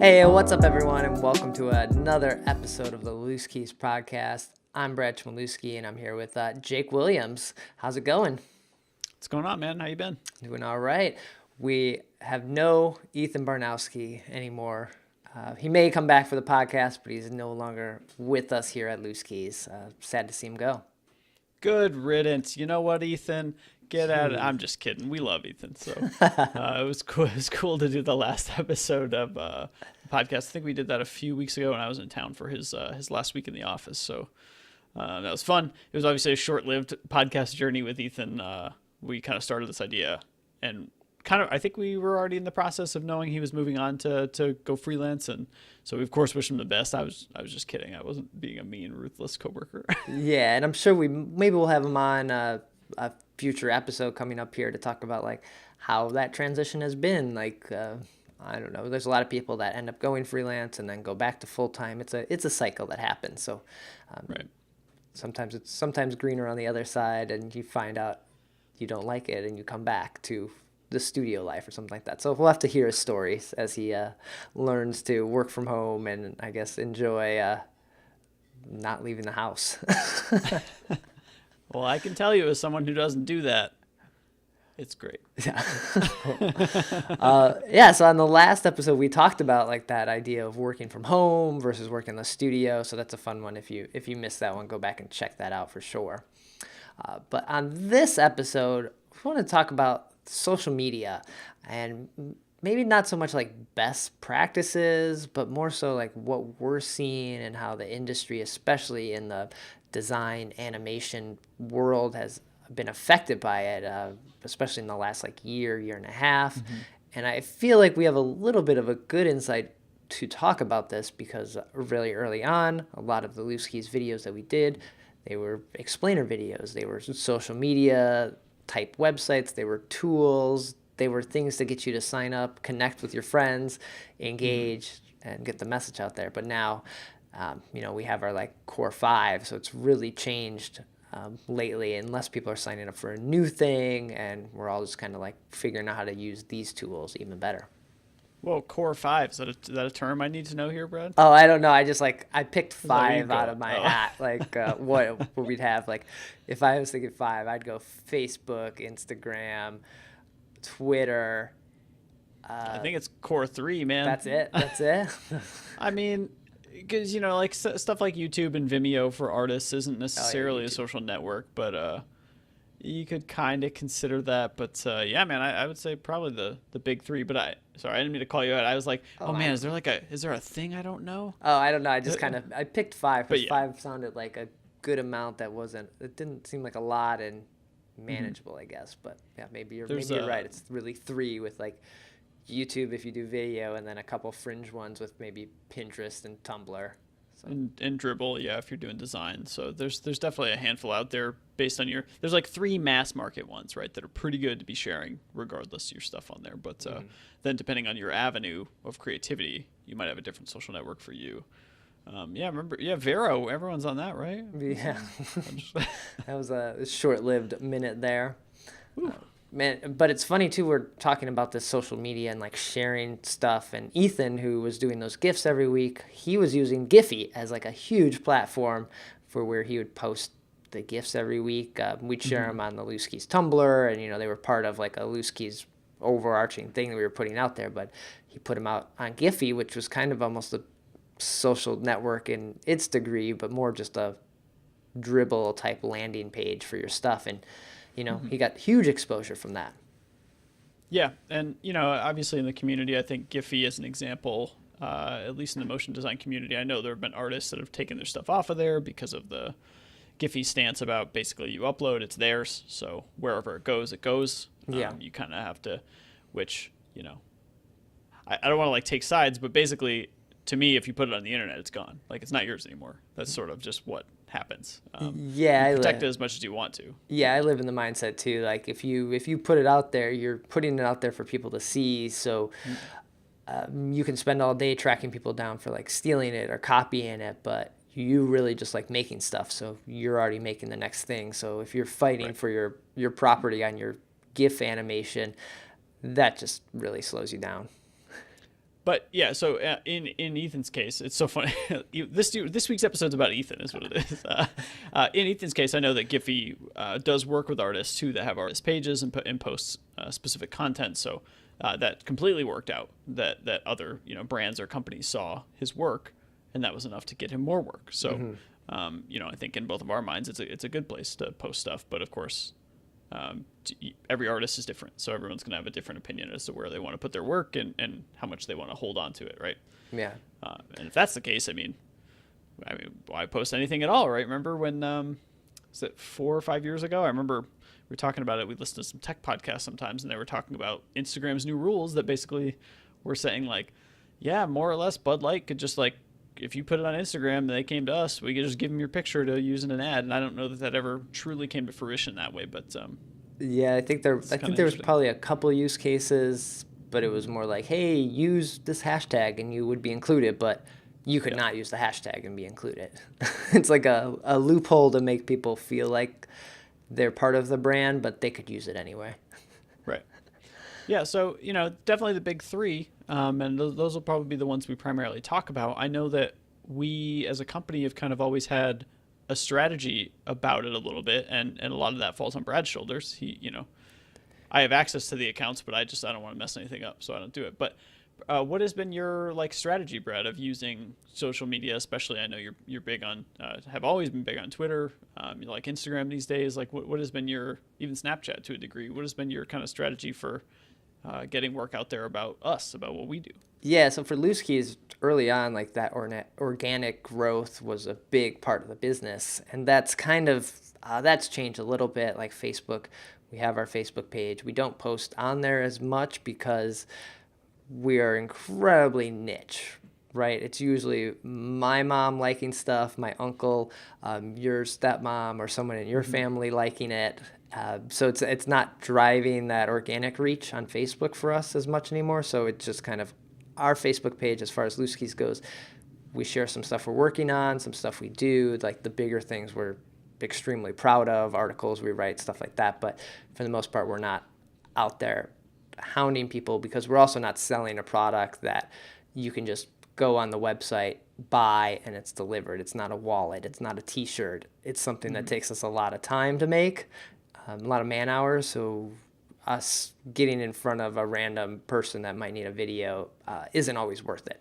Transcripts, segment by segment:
Hey, what's up, everyone, and welcome to another episode of the LooseKeys podcast. I'm Brad Chmielewski, and I'm here with Jake Williams. How's it going? What's going on, man? How you been? Doing all right. We have no Ethan Barnowski anymore. He may come back for the podcast, but he's no longer with us here at LooseKeys. Sad to see him go. Good riddance. You know what, Ethan? Get at it. I'm just kidding. We love Ethan. So it was cool. It was cool to do the last episode of the podcast. I think we did that a few weeks ago when I was in town for his last week in the office. So that was fun. It was obviously a short-lived podcast journey with Ethan. We kind of started this idea, and I think we were already in the process of knowing he was moving on to go freelance, and so we of course wish him the best. I was just kidding. I wasn't being a mean, ruthless coworker. Yeah, and I'm sure we'll have him on a future episode coming up here to talk about like how that transition has been. Like I don't know. There's a lot of people that end up going freelance and then go back to full time. It's a cycle that happens. So Right. Sometimes greener on the other side, and you find out you don't like it, and you come back to the studio life or something like that. So we'll have to hear his stories as he learns to work from home and I guess enjoy not leaving the house. Well, I can tell you as someone who doesn't do that, it's great. Yeah. So on the last episode, we talked about like that idea of working from home versus working in the studio. So that's a fun one. If you missed that one, go back and check that out for sure. But on this episode, we want to talk about social media and maybe not so much like best practices, but more so like what we're seeing and how the industry, especially in the design animation world, has been affected by it, especially in the last like year and a half. Mm-hmm. And I feel like we have a little bit of a good insight to talk about this because really early on, a lot of the LooseKeys videos that we did, they were explainer videos. They were social media type websites. They were tools. They were things to get you to sign up, connect with your friends, engage, and get the message out there. But now, we have our like core five, so it's really changed lately. Unless people are signing up for a new thing, and we're all just kind of like figuring out how to use these tools even better. Well, core five, is that a term I need to know here, Brad? Oh, I don't know. I picked five out of my hat. Like what we'd have. Like if I was thinking five, I'd go Facebook, Instagram, Twitter. I think it's core three, man. That's it. I mean, because like stuff like YouTube and Vimeo for artists isn't necessarily a social network, but you could kind of consider that. But yeah, man, I would say probably the big three. But sorry, I didn't mean to call you out. I was like, oh man, is there a thing I don't know? Oh, I don't know. I picked five because yeah. Five sounded like a good amount it didn't seem like a lot and manageable, I guess. But yeah, maybe you're right. It's really three with like YouTube if you do video, and then a couple fringe ones with maybe Pinterest and Tumblr. So. And Dribble, yeah, if you're doing design. So there's definitely a handful out there based on there's like three mass market ones, right, that are pretty good to be sharing regardless of your stuff on there. But then depending on your avenue of creativity, you might have a different social network for you. Vero, everyone's on that, right? Yeah. That was a short-lived minute there. Man, but it's funny too, we're talking about this social media and like sharing stuff, and Ethan, who was doing those GIFs every week, he was using Giphy as like a huge platform for where he would post the GIFs every week. We'd share them on the LooseKeys Tumblr, and they were part of like a LooseKeys overarching thing that we were putting out there, but he put them out on Giphy, which was kind of almost a social network in its degree, but more just a dribble type landing page for your stuff. And he got huge exposure from that. Yeah, and obviously in the community, I think Giphy is an example. At least in the motion design community, I know there have been artists that have taken their stuff off of there because of the Giphy stance about basically you upload, it's theirs, so wherever it goes, it goes. Yeah. You kind of have to, which I don't want to like take sides, but basically, to me, if you put it on the internet, it's gone. Like it's not yours anymore. That's sort of just what happens. Protect it as much as you want to. Yeah, I live in the mindset too. Like if you put it out there, you're putting it out there for people to see. So you can spend all day tracking people down for like stealing it or copying it, but you really just like making stuff. So you're already making the next thing. So if you're fighting for your property on your GIF animation, that just really slows you down. But yeah, so in Ethan's case, it's so funny. This week's episode's about Ethan, is what it is. In Ethan's case, I know that Giphy does work with artists too that have artist pages and posts specific content. So that completely worked out. That other brands or companies saw his work, and that was enough to get him more work. So I think in both of our minds, it's a good place to post stuff. But of course, every artist is different, so everyone's going to have a different opinion as to where they want to put their work and how much they want to hold on to it, right? Yeah. And if that's the case, I mean, why post anything at all, right? Remember when, was it 4 or 5 years ago? I remember we were talking about it. We listened to some tech podcasts sometimes, and they were talking about Instagram's new rules that basically were saying, like, yeah, more or less Bud Light could just, like, if you put it on Instagram and they came to us, we could just give them your picture to use in an ad. And I don't know that ever truly came to fruition that way, but yeah, I think there was probably a couple use cases, but it was more like, hey, use this hashtag and you would be included, but you could not use the hashtag and be included. It's like a loophole to make people feel like they're part of the brand, but they could use it anyway. Right. Yeah, so, definitely the big three, and those will probably be the ones we primarily talk about. I know that we, as a company, have kind of always had a strategy about it a little bit, and a lot of that falls on Brad's shoulders. I have access to the accounts, but I don't want to mess anything up, so I don't do it. But what has been your, strategy, Brad, of using social media, especially? I know you're big on, have always been big on Twitter, you like Instagram these days. Like, what has been your, even Snapchat to a degree, what has been your kind of strategy for getting work out there about us, about what we do? Yeah, so for LooseKeys, early on, like that organic growth was a big part of the business. And that's kind of, that's changed a little bit. Like Facebook, we have our Facebook page. We don't post on there as much because we are incredibly niche, right? It's usually my mom liking stuff, my uncle, your stepmom, or someone in your family liking it. So it's not driving that organic reach on Facebook for us as much anymore. So it's just kind of our Facebook page, as far as LooseKeys goes. We share some stuff we're working on, some stuff we do, like the bigger things we're extremely proud of, articles we write, stuff like that. But for the most part, we're not out there hounding people, because we're also not selling a product that you can just go on the website, buy, and it's delivered. It's not a wallet. It's not a T-shirt. It's something that takes us a lot of time to make, a lot of man hours. So us getting in front of a random person that might need a video isn't always worth it.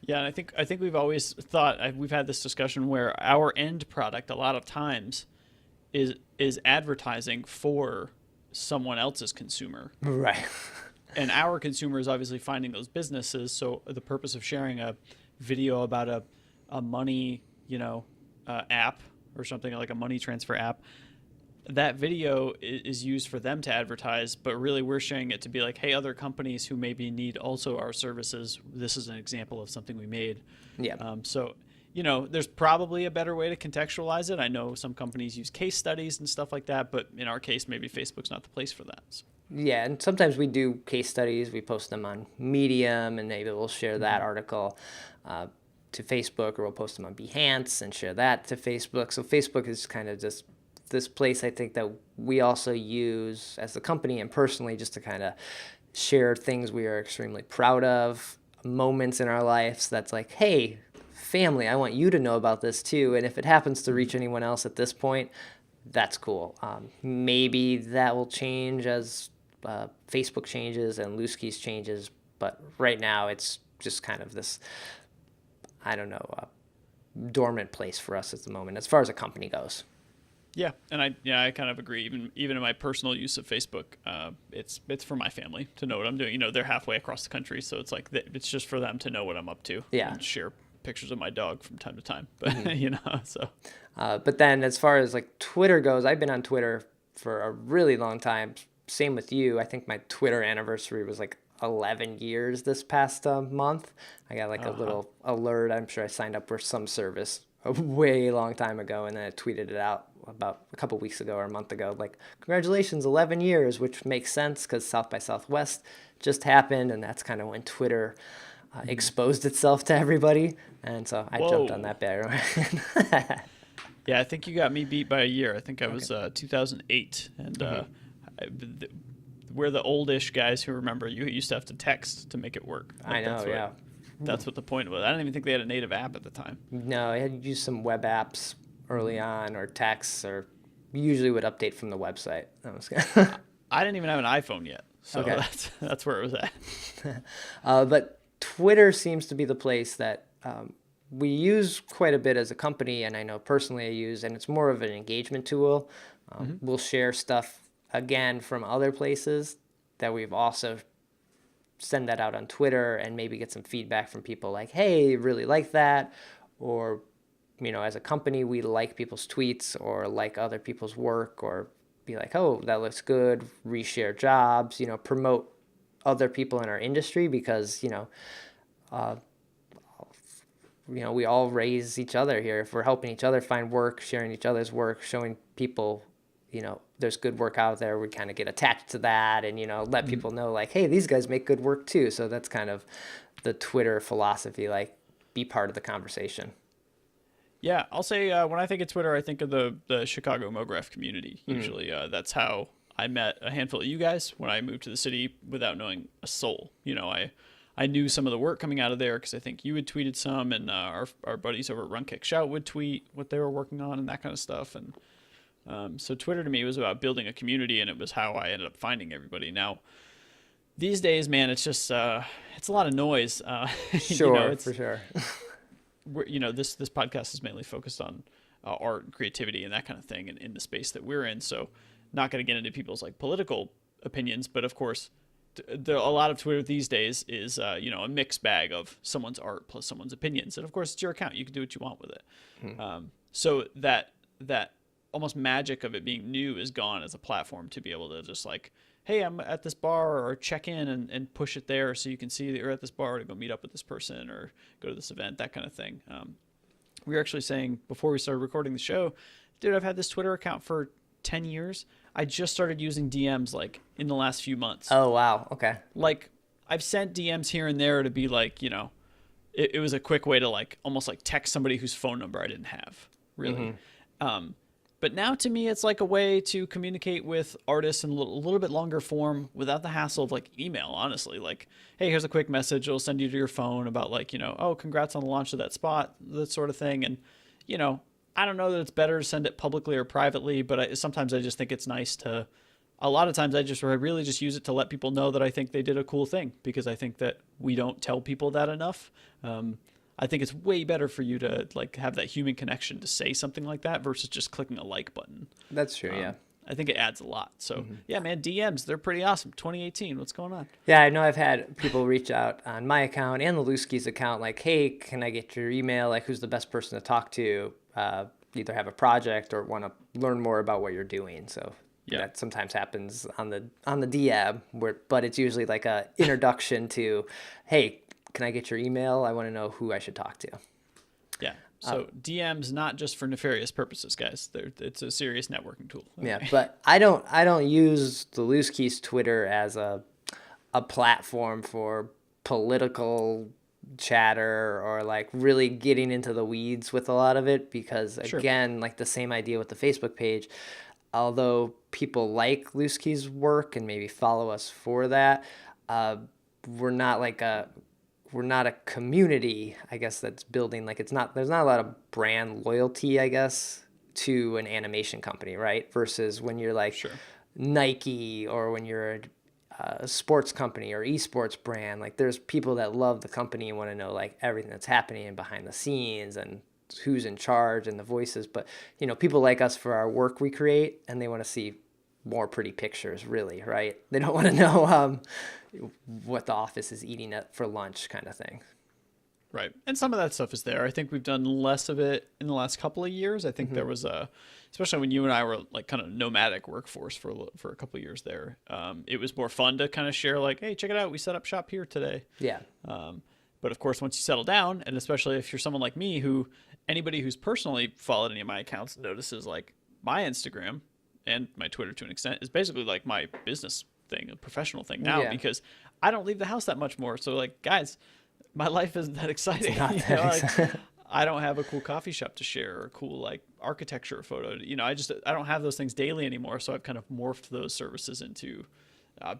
Yeah, and I think we've always thought, we've had this discussion where our end product a lot of times is advertising for someone else's consumer. Right. And our consumer is obviously finding those businesses. So the purpose of sharing a video about a money, app or something like a money transfer app, that video is used for them to advertise, but really we're sharing it to be like, hey, other companies who maybe need also our services, this is an example of something we made. Yeah. So, there's probably a better way to contextualize it. I know some companies use case studies and stuff like that, but in our case, maybe Facebook's not the place for that. So. Yeah, and sometimes we do case studies. We post them on Medium, and maybe we'll share that article to Facebook, or we'll post them on Behance and share that to Facebook. So Facebook is kind of just this place, I think, that we also use as a company and personally, just to kind of share things we are extremely proud of, moments in our lives that's like, hey, family, I want you to know about this too. And if it happens to reach anyone else at this point, that's cool. Maybe that will change as Facebook changes and LooseKeys changes, but right now it's just kind of this, dormant place for us at the moment as far as a company goes. Yeah, and I kind of agree. Even in my personal use of Facebook, it's for my family to know what I'm doing. They're halfway across the country, so it's like it's just for them to know what I'm up to. Yeah, and share pictures of my dog from time to time. But so. But then as far as like Twitter goes, I've been on Twitter for a really long time. Same with you. I think my Twitter anniversary was like 11 years this past month. I got like a little alert. I'm sure I signed up for some service a way long time ago, and then I tweeted it out about a couple weeks ago or a month ago, like, congratulations, 11 years, which makes sense because South by Southwest just happened, and that's kind of when Twitter exposed itself to everybody, and so I jumped on that bandwagon. Yeah, I think you got me beat by a year. I think I was 2008, and we're the oldish guys who remember you used to have to text to make it work. Like, I know, yeah. That's what the point was. I don't even think they had a native app at the time. No, I had to use some web apps early on, or texts, or usually would update from the website. That was good. I didn't even have an iPhone yet, so Okay. that's where it was at. But Twitter seems to be the place that we use quite a bit as a company, and I know personally I use, and it's more of an engagement tool. We'll share stuff again from other places that we've also send that out on Twitter and maybe get some feedback from people like, hey, really like that. Or, as a company, we like people's tweets or like other people's work, or be like, oh, that looks good, reshare jobs, promote other people in our industry, because, we all raise each other here. If we're helping each other find work, sharing each other's work, showing people, there's good work out there, we kind of get attached to that and, let people know like, hey, these guys make good work too. So that's kind of the Twitter philosophy, like be part of the conversation. Yeah, I'll say when I think of Twitter, I think of the Chicago MoGraph community. Usually that's how I met a handful of you guys when I moved to the city without knowing a soul. I knew some of the work coming out of there because I think you had tweeted some, and our buddies over at Run Kick Shout would tweet what they were working on and that kind of stuff. And so Twitter to me was about building a community, and it was how I ended up finding everybody. Now, these days, man, it's just it's a lot of noise. Sure, for sure. This podcast is mainly focused on art and creativity and that kind of thing, and in the space that we're in. So, not going to get into people's like political opinions, but of course, a lot of Twitter these days is a mixed bag of someone's art plus someone's opinions, and of course, it's your account. You can do what you want with it. So that almost magic of it being new is gone as a platform to be able to just like, hey, I'm at this bar, or check in and push it there so you can see that you're at this bar to go meet up with this person or go to this event, that kind of thing. We were actually saying before we started recording the show, dude, I've had this Twitter account for 10 years. I just started using DMs like in the last few months. Oh, wow. Okay. Like I've sent DMs here and there to be like, it was a quick way to like almost like text somebody whose phone number I didn't have, really. But now to me, it's like a way to communicate with artists in a little bit longer form without the hassle of like email, honestly. Like, hey, here's a quick message. It'll send you to your phone about like, oh, congrats on the launch of that spot, that sort of thing. And, I don't know that it's better to send it publicly or privately, but sometimes I just think it's nice to, a lot of times I really just use it to let people know that I think they did a cool thing, because I think that we don't tell people that enough. I think it's way better for you to like have that human connection to say something like that versus just clicking a like button. That's true. Yeah. I think it adds a lot. So yeah, man, DMs, they're pretty awesome. 2018, what's going on? Yeah, I know I've had people reach out on my account and the LooseKeys account, like, hey, can I get your email? Like, who's the best person to talk to? Either have a project or want to learn more about what you're doing. So that sometimes happens on the DM, but it's usually like a introduction to, hey, can I get your email? I want to know who I should talk to. Yeah. So DMs not just for nefarious purposes, guys. It's a serious networking tool. Okay. Yeah, but I don't use the LooseKeys Twitter as a platform for political chatter or like really getting into the weeds with a lot of it, because again, like the same idea with the Facebook page, although people like LooseKeys work and maybe follow us for that, we're not a community, I guess, that's building, like there's not a lot of brand loyalty, I guess, to an animation company, right? Versus when you're like Nike, or when you're a sports company or esports brand, like there's people that love the company and want to know like everything that's happening and behind the scenes and who's in charge and the voices. But, people like us for our work we create, and they want to see more pretty pictures, really, right? They don't want to know what the office is eating for lunch, kind of thing. Right. And some of that stuff is there. I think we've done less of it in the last couple of years. I think there was especially when you and I were like kind of nomadic workforce for a couple of years there. It was more fun to kind of share like, hey, check it out, we set up shop here today. Yeah. But of course, once you settle down, and especially if you're someone like me, anybody who's personally followed any of my accounts notices like my Instagram and my Twitter to an extent is basically like my business thing, a professional thing now, because I don't leave the house that much more. So like, guys, my life isn't that exciting. I don't have a cool coffee shop to share or cool like architecture photo. I don't have those things daily anymore. So I've kind of morphed those services into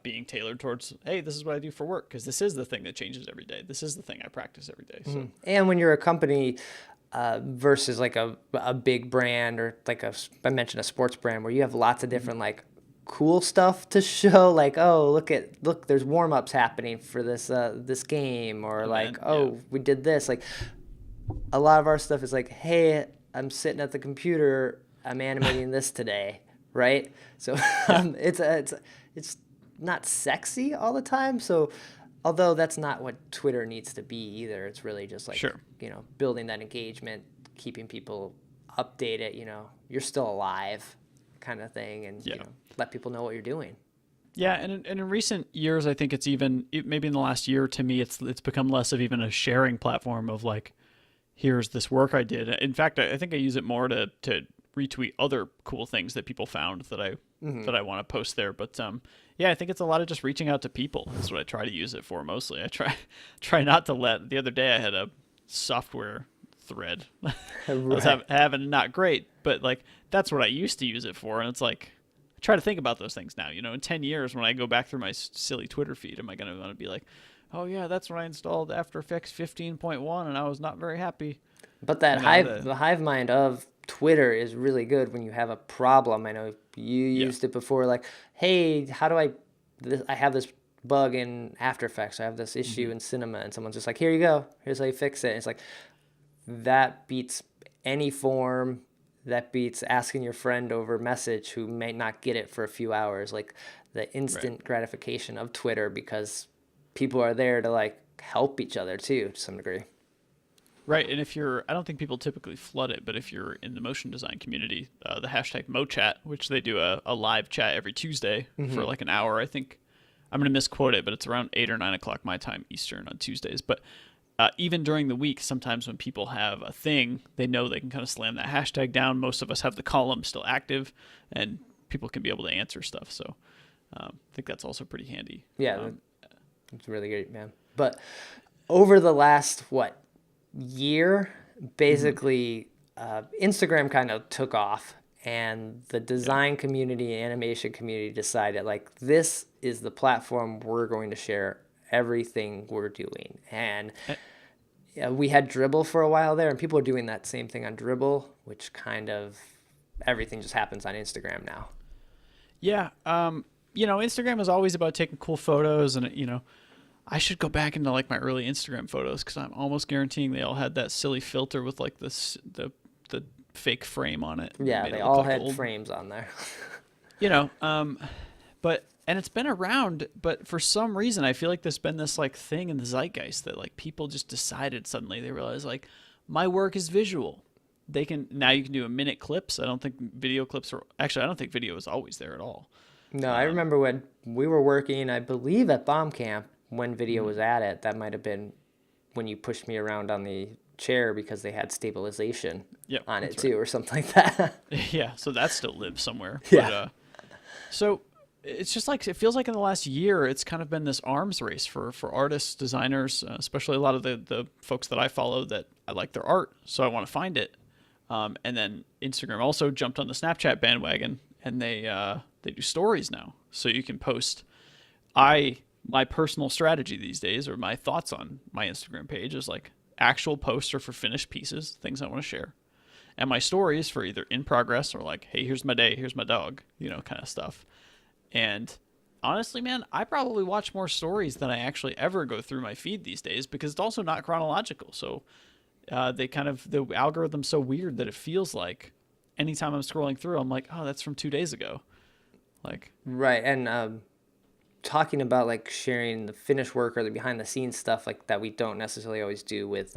being tailored towards, hey, this is what I do for work, because this is the thing that changes every day. This is the thing I practice every day. So, And when you're a company versus like a big brand or like I mentioned a sports brand where you have lots of different like cool stuff to show, like, oh, look, there's warm-ups happening for this game, or like, oh, we did this. Like a lot of our stuff is like, hey, I'm sitting at the computer, I'm animating this today, right? So it's not sexy all the time. So although that's not what Twitter needs to be either, it's really just like, building that engagement, keeping people updated, you're still alive kind of thing, and let people know what you're doing. Yeah, and in recent years, I think maybe in the last year, to me, it's become less of even a sharing platform of like, here's this work I did. In fact, I think I use it more to retweet other cool things that people found that I want to post there. But I think it's a lot of just reaching out to people. That's what I try to use it for mostly. I try not to let. The other day I had a software thread. I was having not great, but like that's what I used to use it for, and it's like I try to think about those things now. In 10 years when I go back through my silly Twitter feed, am I going to want to be like, oh yeah, that's when I installed After Effects 15.1 and I was not very happy. But that the hive mind of Twitter is really good when you have a problem. I know you used it before, like, hey, how do I have this bug in After Effects, I have this issue in Cinema, and someone's just like, here you go, here's how you fix it. And it's like, that beats any form, that beats asking your friend over message who may not get it for a few hours. Like the instant gratification of Twitter, because people are there to like help each other too, to some degree. Right, and I don't think people typically flood it, but if you're in the motion design community, the hashtag MoChat, which they do a live chat every Tuesday for like an hour, I think, I'm going to misquote it, but it's around 8 or 9 o'clock my time Eastern on Tuesdays. But even during the week, sometimes when people have a thing, they know they can kind of slam that hashtag down. Most of us have the column still active, and people can be able to answer stuff. So I think that's also pretty handy. Yeah, it's really great, man. But over the last, year, basically, Instagram kind of took off, and the design community and animation community decided, like, this is the platform we're going to share everything we're doing. And we had Dribble for a while there, and people are doing that same thing on Dribble, which kind of everything just happens on Instagram now. Yeah. Instagram is always about taking cool photos, and, I should go back into like my early Instagram photos, because I'm almost guaranteeing they all had that silly filter with like the fake frame on it. Yeah, they all had old frames on there. And it's been around, but for some reason I feel like there's been this like thing in the zeitgeist that like people just decided suddenly, they realized like, my work is visual. You can do a minute clips. I don't think video clips I don't think video is always there at all. No, I remember when we were working, I believe at Bomb Camp, when video was at it, that might have been when you pushed me around on the chair because they had stabilization on it too, or something like that. Yeah, so that still lives somewhere. Yeah. But, so it's just like, it feels like in the last year, it's kind of been this arms race for artists, designers, especially a lot of the folks that I follow that I like their art, so I want to find it. And then Instagram also jumped on the Snapchat bandwagon, and they do stories now, so you can post. My personal strategy these days, or my thoughts on my Instagram page, is like actual posts are for finished pieces, things I want to share. And my stories for either in progress or like, hey, here's my day, here's my dog, kind of stuff. And honestly, man, I probably watch more stories than I actually ever go through my feed these days, because it's also not chronological. So the algorithm's so weird that it feels like anytime I'm scrolling through, I'm like, oh, that's from 2 days ago. Like, right. And, talking about like sharing the finished work or the behind the scenes stuff like that, we don't necessarily always do with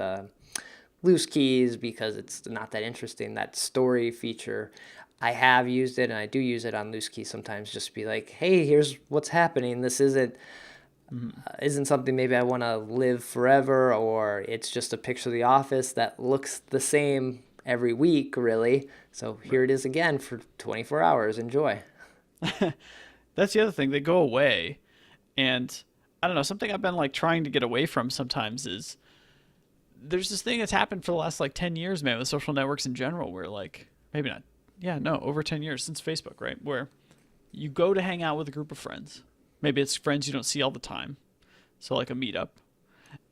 LooseKeys, because it's not that interesting. That story feature, I have used it, and I do use it on LooseKeys sometimes, just to be like, hey, here's what's happening. This isn't something maybe I want to live forever, or it's just a picture of the office that looks the same every week, really. So here it is again for 24 hours. Enjoy. That's the other thing. They go away. And I don't know, something I've been like trying to get away from sometimes is there's this thing that's happened for the last like 10 years, man, with social networks in general, where like, maybe not. Yeah, no, over 10 years since Facebook, right? Where you go to hang out with a group of friends. Maybe it's friends you don't see all the time. So like a meetup.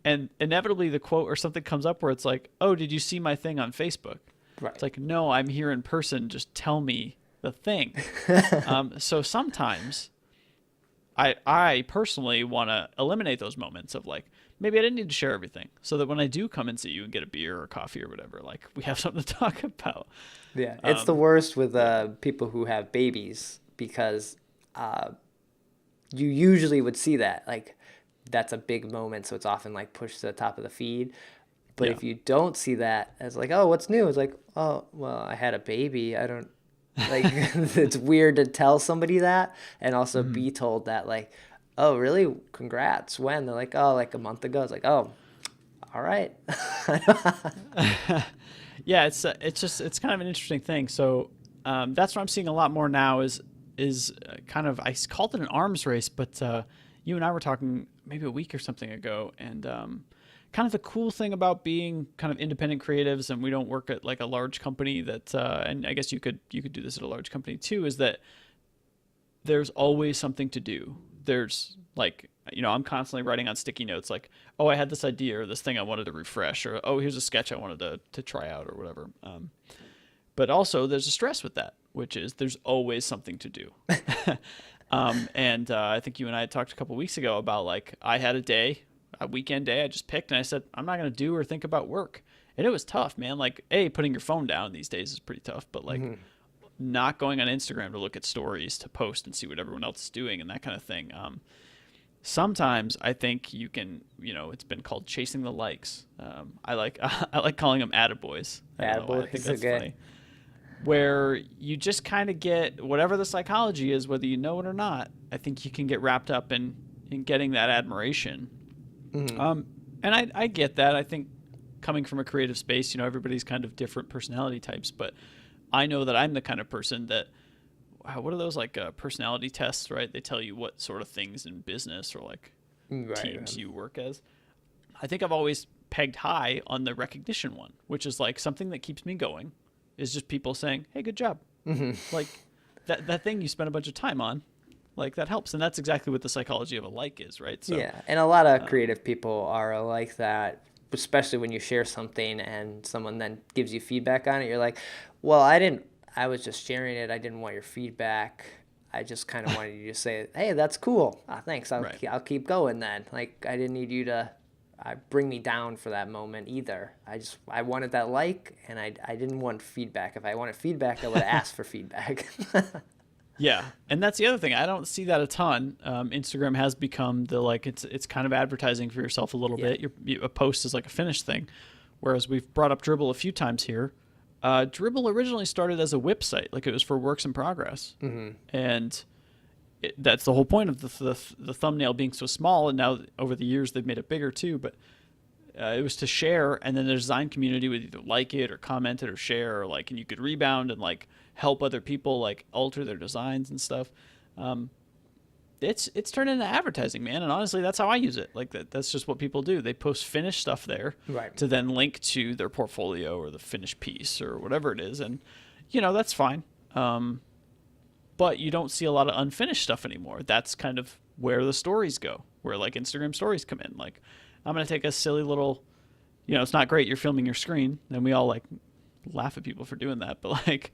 And inevitably the quote or something comes up where it's like, oh, did you see my thing on Facebook? Right. It's like, no, I'm here in person. Just tell me the thing. So sometimes I personally want to eliminate those moments of like, maybe I didn't need to share everything, so that when I do come and see you and get a beer or coffee or whatever, like we have something to talk about. Yeah, it's the worst with people who have babies because you usually would see that. Like, that's a big moment, so it's often like pushed to the top of the feed. But Yeah. if you don't see that as like, oh, what's new? It's like, oh, well, I had a baby. I don't like. It's weird to tell somebody that, and also be told that like, oh, really? Congrats. When? They're like, oh, like a month ago. It's like, oh, all right. Yeah, it's kind of an interesting thing. So that's what I'm seeing a lot more now is kind of, I called it an arms race, but you and I were talking maybe a week or something ago, and kind of the cool thing about being kind of independent creatives, and we don't work at like a large company that, and I guess you could do this at a large company too, is that there's always something to do. There's like, I'm constantly writing on sticky notes like, oh, I had this idea or this thing I wanted to refresh, or oh, here's a sketch I wanted to try out or whatever. But also there's a stress with that, which is there's always something to do. And I think you and I had talked a couple weeks ago about like, I had a weekend day I just picked, and I said, I'm not going to do or think about work. And it was tough, man. Like, putting your phone down these days is pretty tough, but like not going on Instagram to look at stories, to post and see what everyone else is doing and that kind of thing. Sometimes I think you can, it's been called chasing the likes. I like calling them attaboys. Attaboys, I think that's okay. funny. Where you just kind of get whatever the psychology is, whether you know it or not. I think you can get wrapped up in getting that admiration. And I get that. I think coming from a creative space, everybody's kind of different personality types, but I know that I'm the kind of person that, what are those like personality tests, right? They tell you what sort of things in business or like teams you work as. I think I've always pegged high on the recognition one, which is like something that keeps me going, is just people saying, hey, good job. Like that thing you spent a bunch of time on, like that helps. And that's exactly what the psychology of a like is, right? So, yeah, and a lot of creative people are like that, especially when you share something and someone then gives you feedback on it. You're like, well, I was just sharing it. I didn't want your feedback. I just kind of wanted you to say, hey, that's cool. Thanks. I'll keep going then. Like, I didn't need you to bring me down for that moment either. I wanted that like, and I didn't want feedback. If I wanted feedback, I would have asked for feedback. Yeah, and that's the other thing. I don't see that a ton. Instagram has become it's kind of advertising for yourself a little bit. A post is like a finished thing, whereas we've brought up Dribbble a few times here. Dribbble originally started as a whip site, like it was for works in progress, and that's the whole point of the thumbnail being so small. And now over the years they've made it bigger too, but it was to share, and then the design community would either like it or comment it or share, or like, and you could rebound and like help other people like alter their designs and stuff. It's turned into advertising, man, and honestly that's how I use it. Like that's just what people do. They post finished stuff there to then link to their portfolio or the finished piece or whatever it is, and that's fine. But you don't see a lot of unfinished stuff anymore. That's kind of where the stories go, where like Instagram stories come in. Like, I'm going to take a silly little, it's not great, you're filming your screen, and we all like laugh at people for doing that, but like,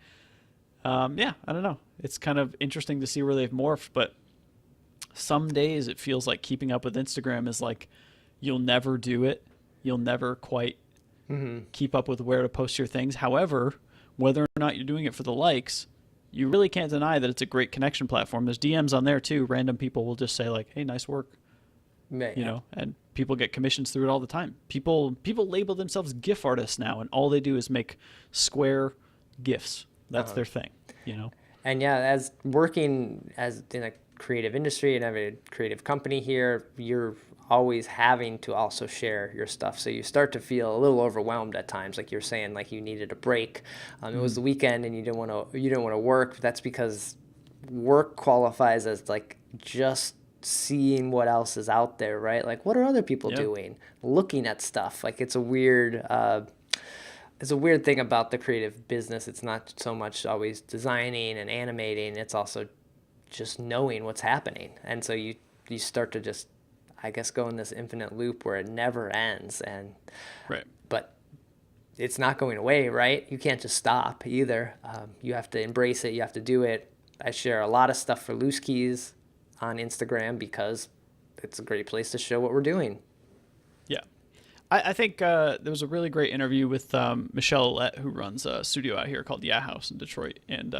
yeah, I don't know. It's kind of interesting to see where they've morphed, but some days it feels like keeping up with Instagram is like, you'll never do it. You'll never quite keep up with where to post your things. However, whether or not you're doing it for the likes, you really can't deny that it's a great connection platform. There's DMs on there too. Random people will just say like, hey, nice work. And people get commissions through it all the time. People label themselves GIF artists now, and all they do is make square GIFs. That's their thing, And yeah, as working as in a creative industry and having a creative company here, you're always having to also share your stuff. So you start to feel a little overwhelmed at times, like you're saying, like you needed a break. It was the weekend and you didn't want to work. That's because work qualifies as like just seeing what else is out there, right? Like, what are other people doing? Looking at stuff. Like, it's a weird thing about the creative business. It's not so much always designing and animating. It's also just knowing what's happening. And so you you start to just, I guess, go in this infinite loop where it never ends. And Right. but it's not going away, right? You can't just stop either. You have to embrace it. You have to do it. I share a lot of stuff for Loose Keys on Instagram because it's a great place to show what we're doing. Yeah. I think there was a really great interview with Michelle Ouellette, who runs a studio out here called Yeah House in Detroit. And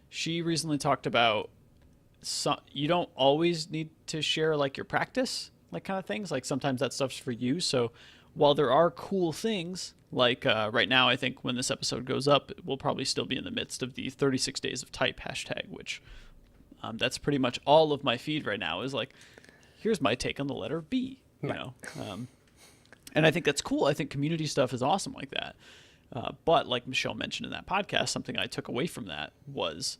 she recently talked about you don't always need to share like your practice, like kind of things. Like sometimes that stuff's for you. So while there are cool things, like right now, I think when this episode goes up, we'll probably still be in the midst of the 36 days of type hashtag, which that's pretty much all of my feed right now is like, here's my take on the letter B, you know? And I think that's cool. I think community stuff is awesome like that. But like Michelle mentioned in that podcast, something I took away from that was,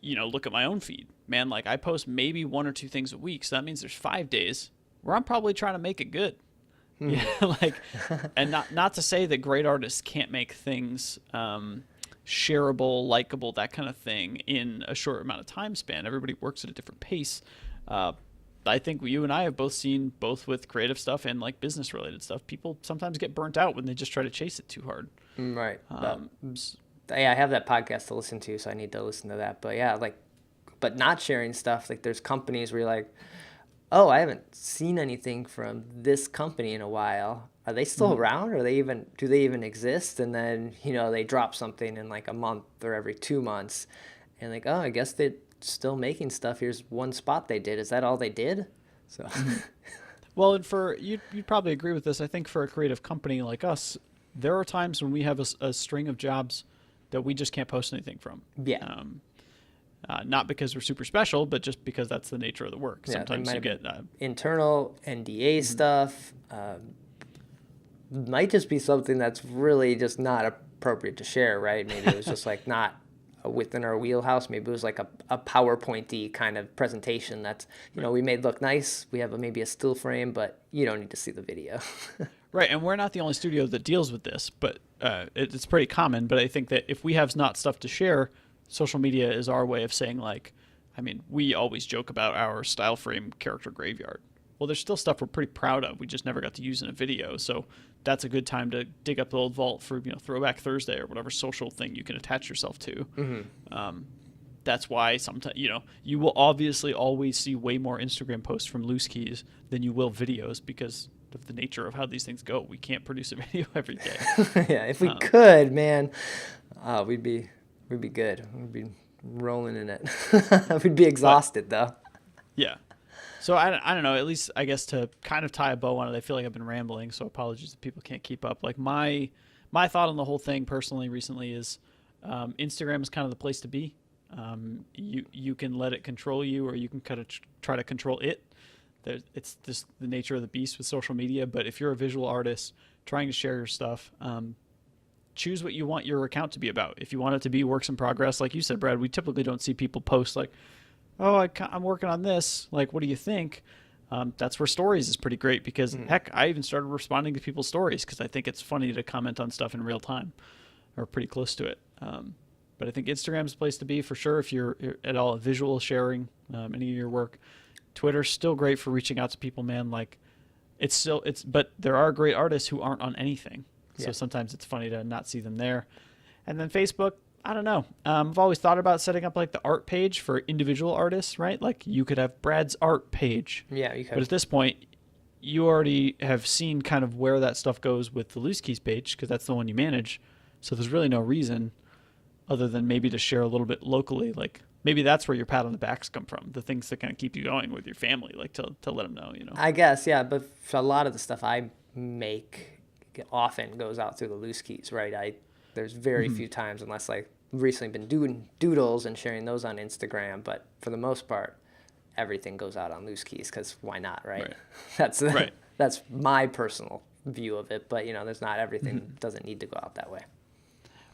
look at my own feed, man. Like I post maybe 1 or 2 things a week. So that means there's 5 days where I'm probably trying to make it good. Yeah. And not to say that great artists can't make things, shareable, likable, that kind of thing in a short amount of time span. Everybody works at a different pace. I think you and I have both seen, both with creative stuff and like business related stuff, people sometimes get burnt out when they just try to chase it too hard. Right. Yeah, I have that podcast to listen to, so I need to listen to that. But yeah, but not sharing stuff. Like there's companies where you're like, oh, I haven't seen anything from this company in a while. Are they still around? Or do they even exist? And then, they drop something in like a month or every 2 months. And like, oh, I guess they're still making stuff. Here's one spot they did. Is that all they did? So, well, and you'd probably agree with this. I think for a creative company like us, there are times when we have a string of jobs that we just can't post anything from. Yeah. Not because we're super special, but just because that's the nature of the work. Yeah, sometimes you get internal NDA stuff. Might just be something that's really just not appropriate to share, right? Maybe it was just like not within our wheelhouse. Maybe it was like a PowerPoint-y kind of presentation that's, we made look nice. We have maybe a still frame, but you don't need to see the video. Right, and we're not the only studio that deals with this, but it's pretty common. But I think that if we have not stuff to share, social media is our way of saying, like, we always joke about our style frame character graveyard. Well, there's still stuff we're pretty proud of. We just never got to use in a video. So that's a good time to dig up the old vault for, Throwback Thursday or whatever social thing you can attach yourself to. Mm-hmm. That's why sometimes, you will obviously always see way more Instagram posts from Loose Keys than you will videos because of the nature of how these things go. We can't produce a video every day. Yeah, if we could, man, we'd be good. We'd be rolling in it. We'd be exhausted, though. Yeah. So I don't know, at least I guess to kind of tie a bow on it, I feel like I've been rambling, so apologies if people can't keep up. Like my thought on the whole thing personally recently is Instagram is kind of the place to be. You can let it control you or you can kind of try to control it. It's just the nature of the beast with social media. But if you're a visual artist trying to share your stuff, choose what you want your account to be about. If you want it to be works in progress, like you said, Brad, we typically don't see people post like, oh, I'm working on this. Like, what do you think? That's where stories is pretty great because, heck, I even started responding to people's stories because I think it's funny to comment on stuff in real time or pretty close to it. But I think Instagram's a place to be for sure if you're at all visual sharing any of your work. Twitter's still great for reaching out to people, man. Like, but there are great artists who aren't on anything. So sometimes it's funny to not see them there. And then Facebook, I don't know. I've always thought about setting up like the art page for individual artists, right? Like you could have Brad's art page. Yeah, you could. But at this point, you already have seen kind of where that stuff goes with the LooseKeys page because that's the one you manage. So there's really no reason other than maybe to share a little bit locally. Like maybe that's where your pat on the backs come from, the things that kind of keep you going with your family, like to let them know, I guess, yeah. But for a lot of the stuff I make often goes out through the LooseKeys, right? There's very few times, unless like recently been doing doodles and sharing those on Instagram, but for the most part, everything goes out on LooseKeys because why not, right? That's my personal view of it, but there's not everything doesn't need to go out that way.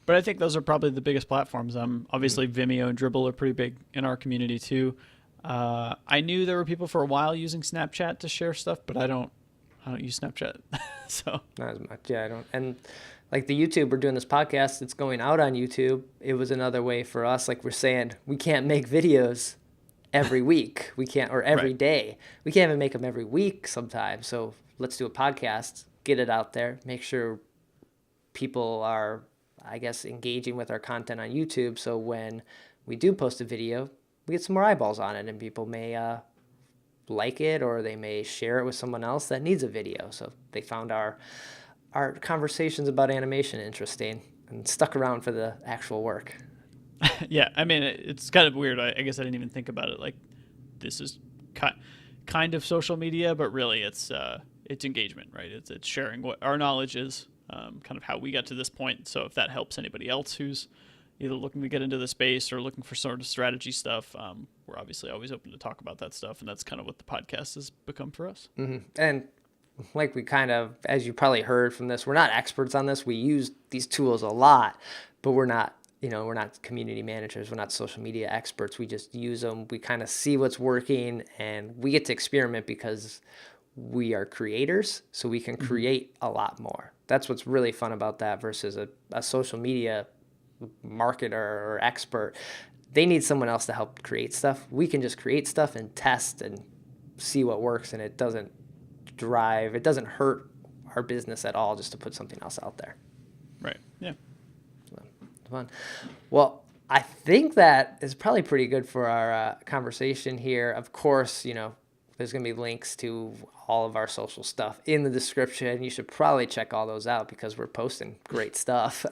But I think those are probably the biggest platforms. Obviously Vimeo and Dribbble are pretty big in our community too. I knew there were people for a while using Snapchat to share stuff, but I don't use Snapchat. So not as much. Yeah, I don't. And like the YouTube, we're doing this podcast, it's going out on YouTube. It was another way for us. Like we're saying, we can't make videos every week. We can't, or every Right. day. We can't even make them every week sometimes. So let's do a podcast, get it out there, make sure people are, I guess, engaging with our content on YouTube. So when we do post a video, we get some more eyeballs on it, and people may like it, or they may share it with someone else that needs a video. So they found our conversations about animation interesting and stuck around for the actual work. Yeah, I mean, it's kind of weird. I guess I didn't even think about it. Like, this is kind of social media, but really it's engagement, right? It's sharing what our knowledge is, kind of how we got to this point. So if that helps anybody else who's either looking to get into the space or looking for sort of strategy stuff, we're obviously always open to talk about that stuff, and that's kind of what the podcast has become for us. Mm-hmm. And like we kind of, as you probably heard from this, we're not experts on this. We use these tools a lot, but we're not, we're not community managers. We're not social media experts. We just use them. We kind of see what's working, and we get to experiment because we are creators, so we can create a lot more. That's what's really fun about that versus a social media marketer or expert. They need someone else to help create stuff. We can just create stuff and test and see what works, and it doesn't hurt our business at all just to put something else out there. Right. Yeah. So, fun. Well, I think that is probably pretty good for our conversation here. Of course, there's going to be links to all of our social stuff in the description. You should probably check all those out because we're posting great stuff.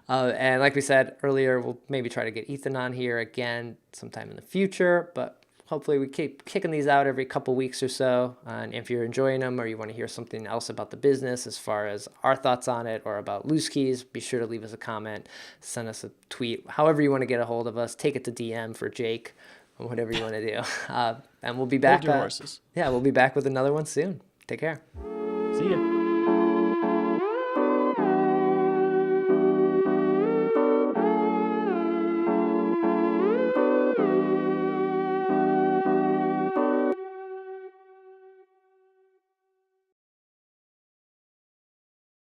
And like we said earlier, we'll maybe try to get Ethan on here again sometime in the future, but hopefully we keep kicking these out every couple weeks or so. And if you're enjoying them or you want to hear something else about the business as far as our thoughts on it or about LooseKeys, be sure to leave us a comment, send us a tweet, however you want to get a hold of us. Take it to DM for Jake or whatever you want to do. And we'll be back. Hold your horses. Yeah, we'll be back with another one soon. Take care. See ya.